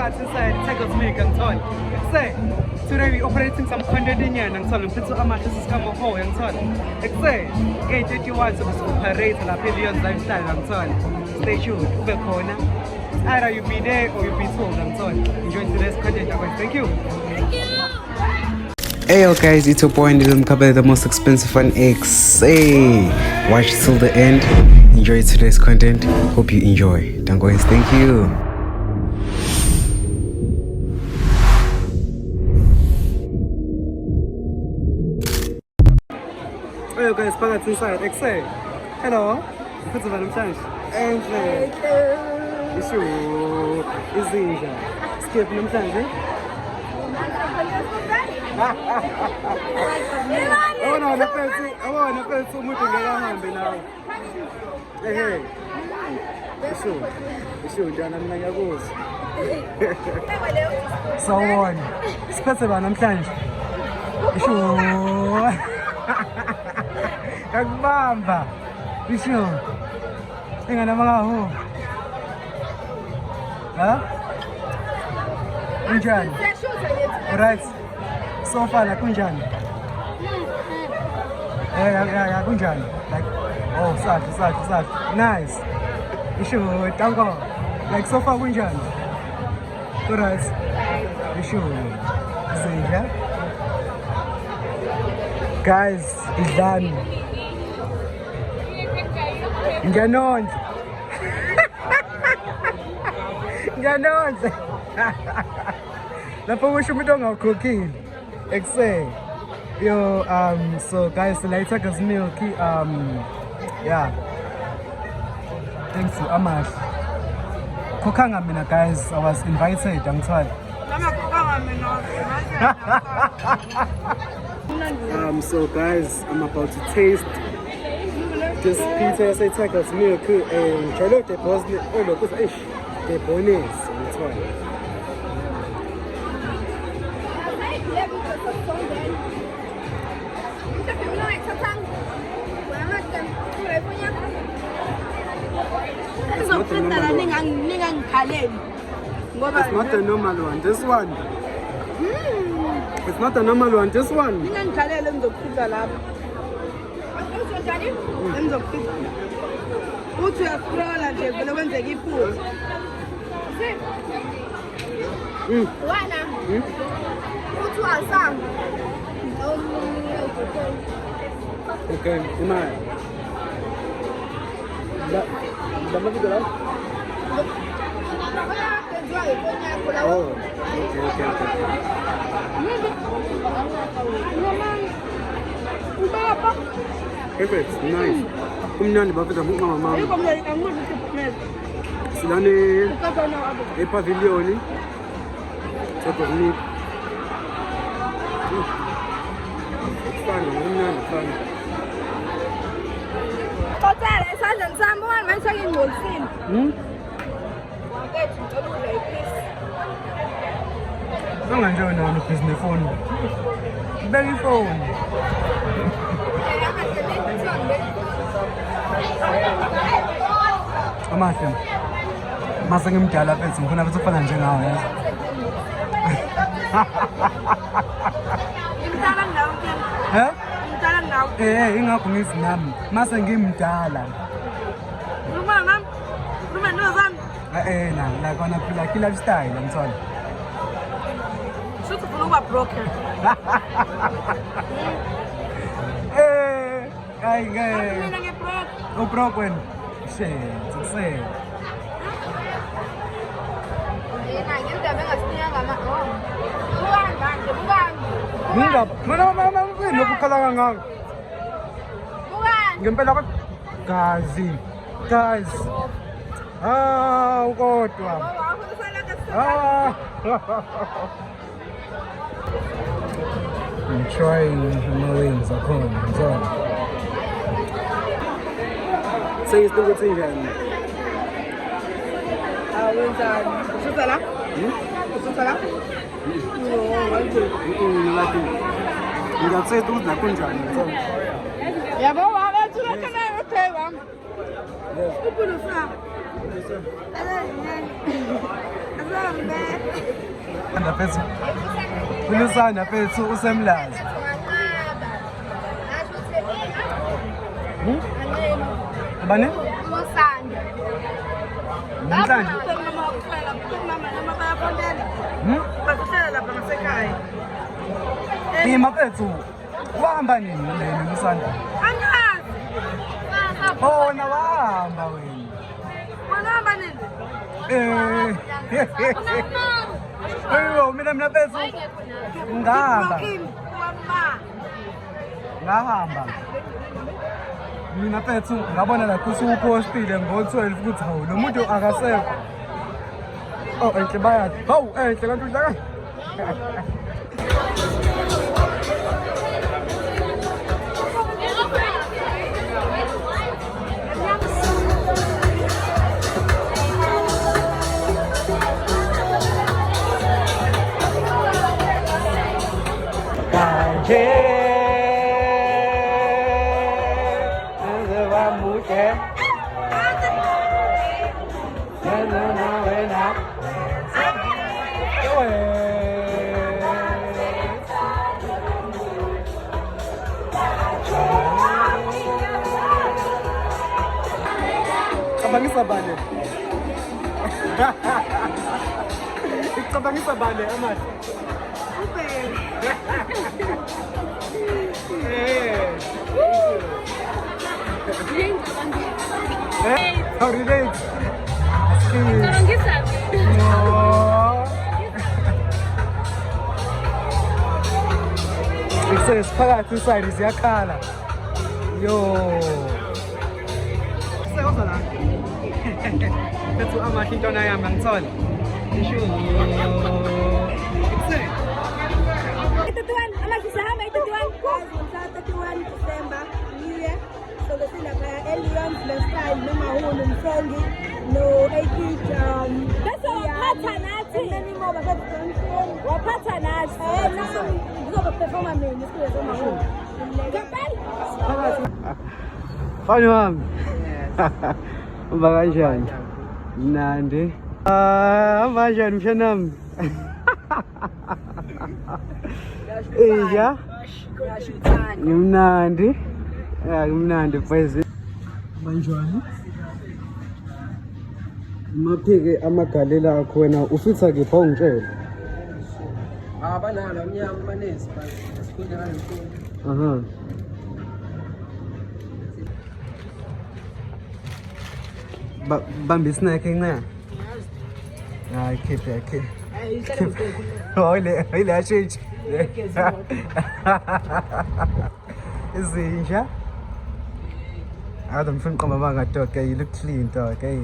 phakathi inside Tigers Milk ngithola. Say today we operating some content inyana ngithola ngiphethe amahle sisikamo ho ngithola. Say 8:31 so operate lapha eLeon's lifestyle ngithola. Stay tuned ube khona. Either you be there or you be told ngithola. Enjoy today's content guys. Thank you. Hey yo guys, it's your boy Ndile Mkhabela, the most expensive on X. Hey, watch till the end. Enjoy today's content. Hope you enjoy. Don't guys, thank you. Hey yo guys, back inside. X. Hello. What's up, Madam Angel. Issue. Izinja. Skip namhlanje. Abona phela umuntu ngekahambe nawe. Hey. Isho njana mina ngiyakuzwa. Sawona. Siphethe ba namhlanje. Isho. Kakubamba. Isho. Ingana mangaho. Ha? Unjani? Right. So far like kunjani? Yeah, kunjani? Like, oh, sad. Nice. You should, thank God. Like so far kunjani? Alright. You should. See, yeah? Guys, it's done. Nganonze. Lapho kusho umuntu ongakhokhile. Excel. Yo, so guys, the Tigers Milk, yeah. Thanks to Amash. Kokanga mina guys, I was invited, I'm sorry. So guys, I'm about to taste this Peter SA Tigers Milk and Charlotte Bosnia. Oh no, because the bonus, I'm sorry. It's not the normal one. This one. It's not the normal one. This one. Okay, come on. Oh, okay. Perfect, nice. Kumnandi bafika mama. Silane epavilioni. Tigers Milk. It's fun. Don't enjoy now the business phone. Very phone. Amahle. Mase ngimdala mfethu ngifuna ukuthi ufana njengawe yazi. Ngimdala ngawo ke. Ngimdala ngawo. Ingakho ngithi nami mase ngimdala. Noma nozami. La kona phila lifestyle ngithola. Should ufuna ukuba broken. Ay Mina ngibroke. Ubroke wena. Shit, success. Mana lokukhala kangaka. Ngempela gazi. Guys. Kodwa. I'm trying my wings akhona ngizona. Seyisibuka njani? Wenzani? Usuthala? Usuthala? Ngingathetha ukuthi la kunjani ngizona. Yabo wabathu lokho okay wami. Upulusa. Anda phethu. Ulusana phethu usemlazi. Bani? Ulusanda. Namhlanje. Bakuhlela lapha ngasekhaya. Ima phethu. Wahamba nini lena ulusana? Angazi. Oh, na wahamba wena. Wahamba nini? Ayo, mina phethu. Ngahamba. Ngahamba. Mina phethu ngabona la kusupostile ngo12 ukuthi hawu lo muntu akasekho. Oh, enhle bayathi. Hawu, enhle kanti udlaka. Cabangisa bale. Cabangisa bale amat. How did it? It says phakathi side siyakhala. Yo. Sekuza la. Bethu amahle intwana yami angithola. Isho. December, New Year. So the thing like aliens, the style, no mahulu, msongi, no ekit, that's all pattern ati. Many more but what pattern ati? No performer me, this is so mahulu. Fani wami. Uba kanjani? Mnandi. Hamba kanjani mshanami? Eja. Ngimnandi. Ngimnandi pheze. Banjwani? Maphike amagalela akho wena ufitha kephi awungitshela? Banalo mnyama banezi basikhunda ngalento. Aha. Bambi snack ina. Hayi khiphe yakhe. Ile ashitshi. Izinja. Adam mfuna uqamba bangadoke you look clean dog hey.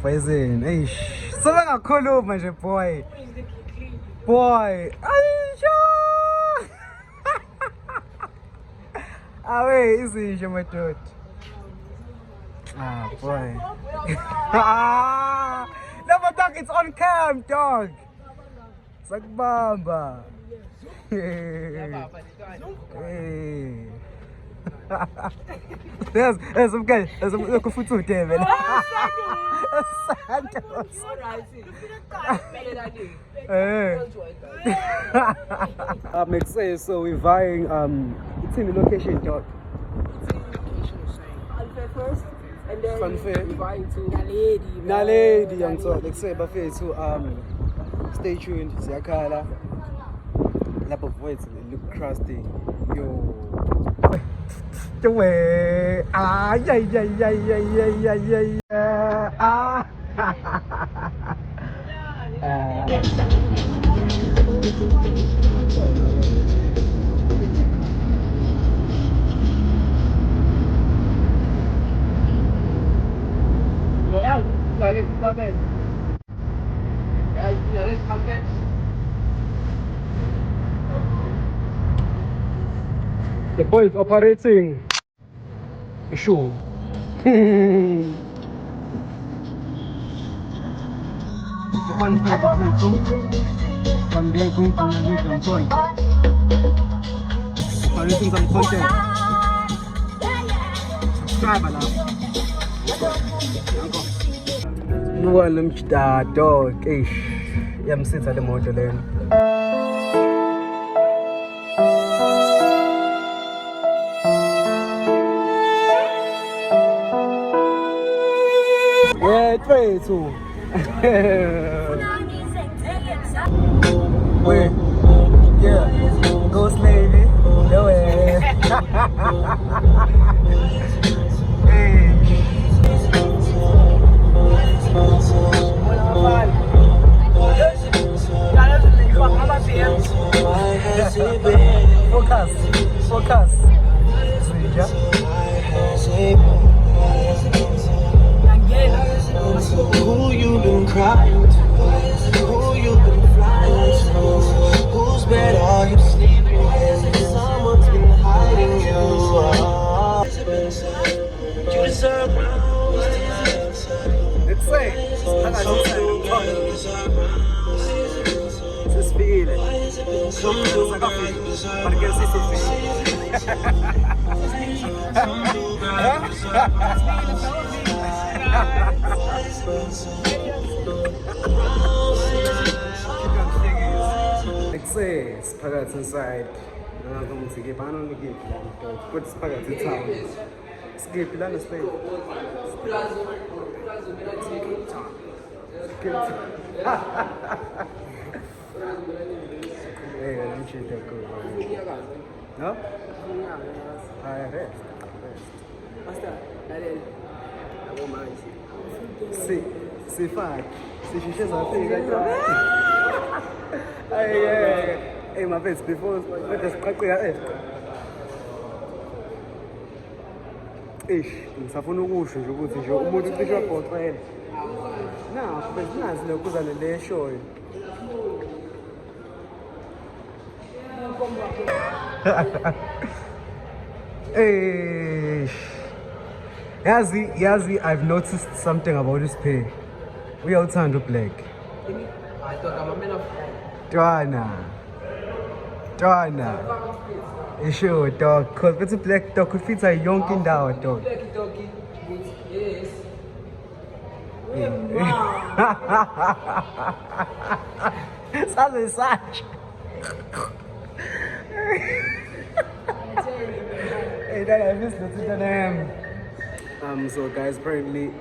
Poison. Eish. Soba ngakhuluma nje boy. Boy. Aisha. Awe izinja madoda. Boy. No, dog, it's on cam, dog. Sakbamba. Hey. There's some guy. There's some look food too there, man. Santos. Make sense. So we're vying. It's in the location, dog. First, and then Funfair. we're going to Naledi, young so like say buffet. So stay tuned. Siakala. Lap of words. Look crusty. Yo. Way. Ah, The boy is operating a show. Operating some content. Subscribe now. Buka lo mjidado, eish. Iyamsitha le moto lena. Yeah, twethu. Wait. Yeah. Ghost lady. No way. Hey. Focus. Who you been crying to? Who you been flying to? Whose bed are you sleeping in? Someone's been hiding you. You deserve roses. Let's say, this feeling. Para que se Access, phakathi inside. Nanga ngizike bana ngikiphi la dog. But phakathi town. Skip la stay. Hey, I'm shit that good. No? Rest. Master, Daniel. I won't mind. C'est fake. C'est chiché ça fait. Hey, my best before let us crack your ngisafuna ukusho nje ukuthi nje umuntu ucishe wabhoxela. Nazi lokho uzale le show. Hey. Yazi, I've noticed something about this pay. We are Thando Black. I thought I'm a man of Twana. Sure, dog. Cause it's a black dog could fit a young in down, dog. Black doggy. Yes. Such a such. Hey, that I missed the name. So guys, apparently.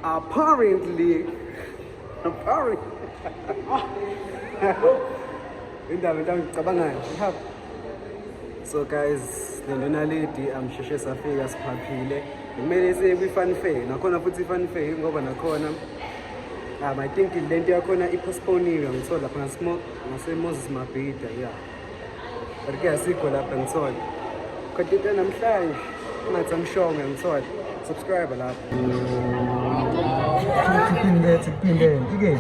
So guys, the lady sheshe safika siphaphile. Kumele siye kwi-fun fair. Nakhona futhi i-fun fair ngoba nakhona I think le nto yakhona i-postpone-iwe ngithola lapha ngase-Moses Mabhida, yeah. But ke asikho lapha ngithola. Kodwa into namhlanje ngathi angishonge ngithola. Subscribe lapha. Siphinde. Ike.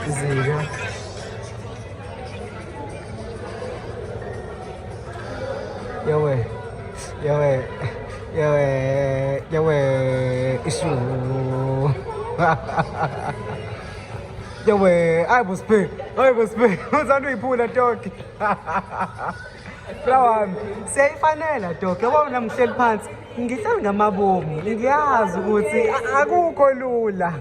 Zega. Yawe. Issue. Yawe, I was pay. What's on we pull a dog? Flower. Say fanela dog. Yabona ngihleli phansi. Ngihleli ngamabomu. Ngiyazi ukuthi akukho lula.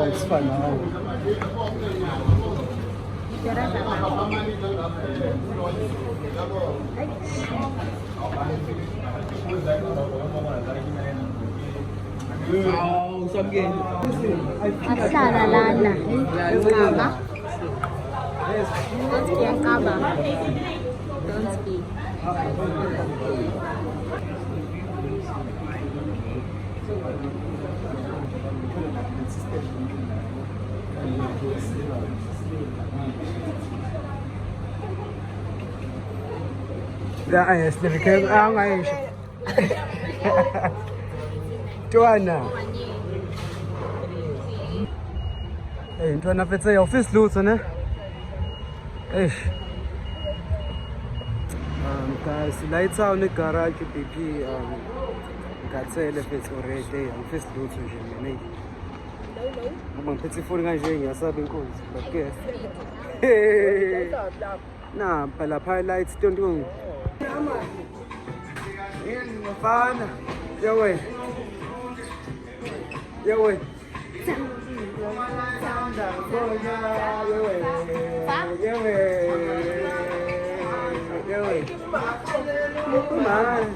It's fun now. Oh, some game. Asala lana. Mama. Don't be a kaba. Don't be. لا يسلم كيف عايش Joanna. Hey, Joanna fetsa ya office lutho ne? Eish. Guys, la itown garage BP Ngathele mfethu already angifisi lutho nje mina. No. Uma ngiphethe ifoni kanje ngiyasaba inkunzi. Okay. Nah, phela highlights don't Yini mfana? Yewe. Sanda boya yewe. Man.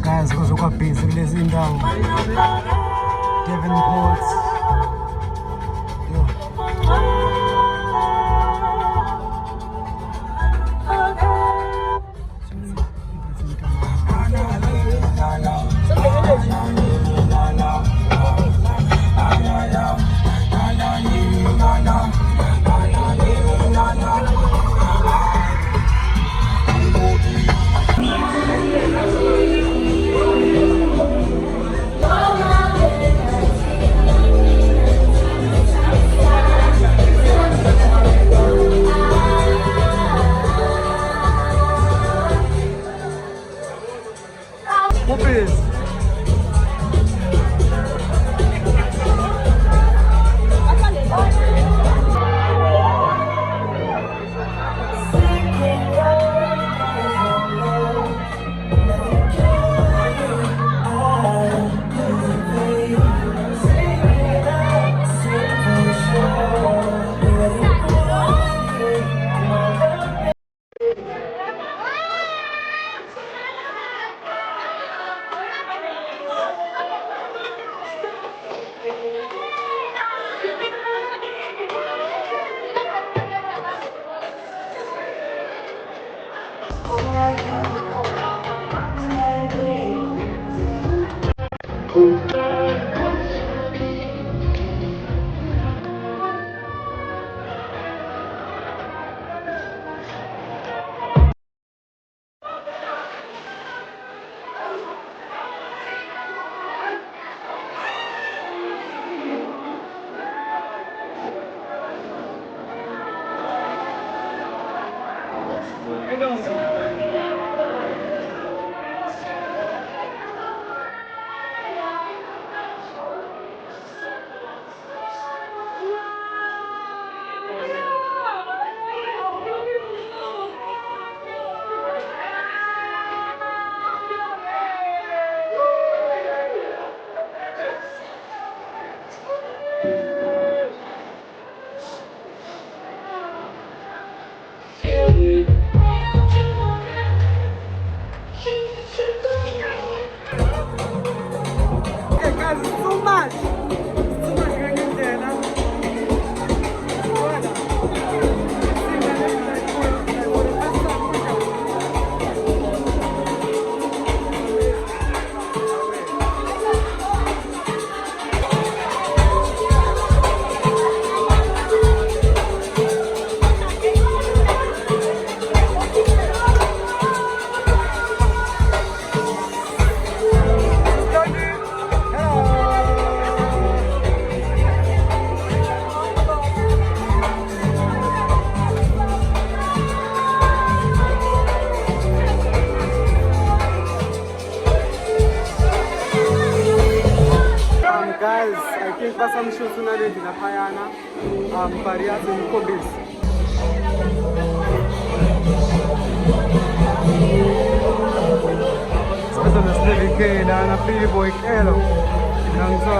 Guys, because we're busy listening down. Devonport. Guys, I think basamshuthu nalendlu laphayana bariyazi ngikhombisi. Sasa nasivike na Philip Boy Kelo. Ngangizwa.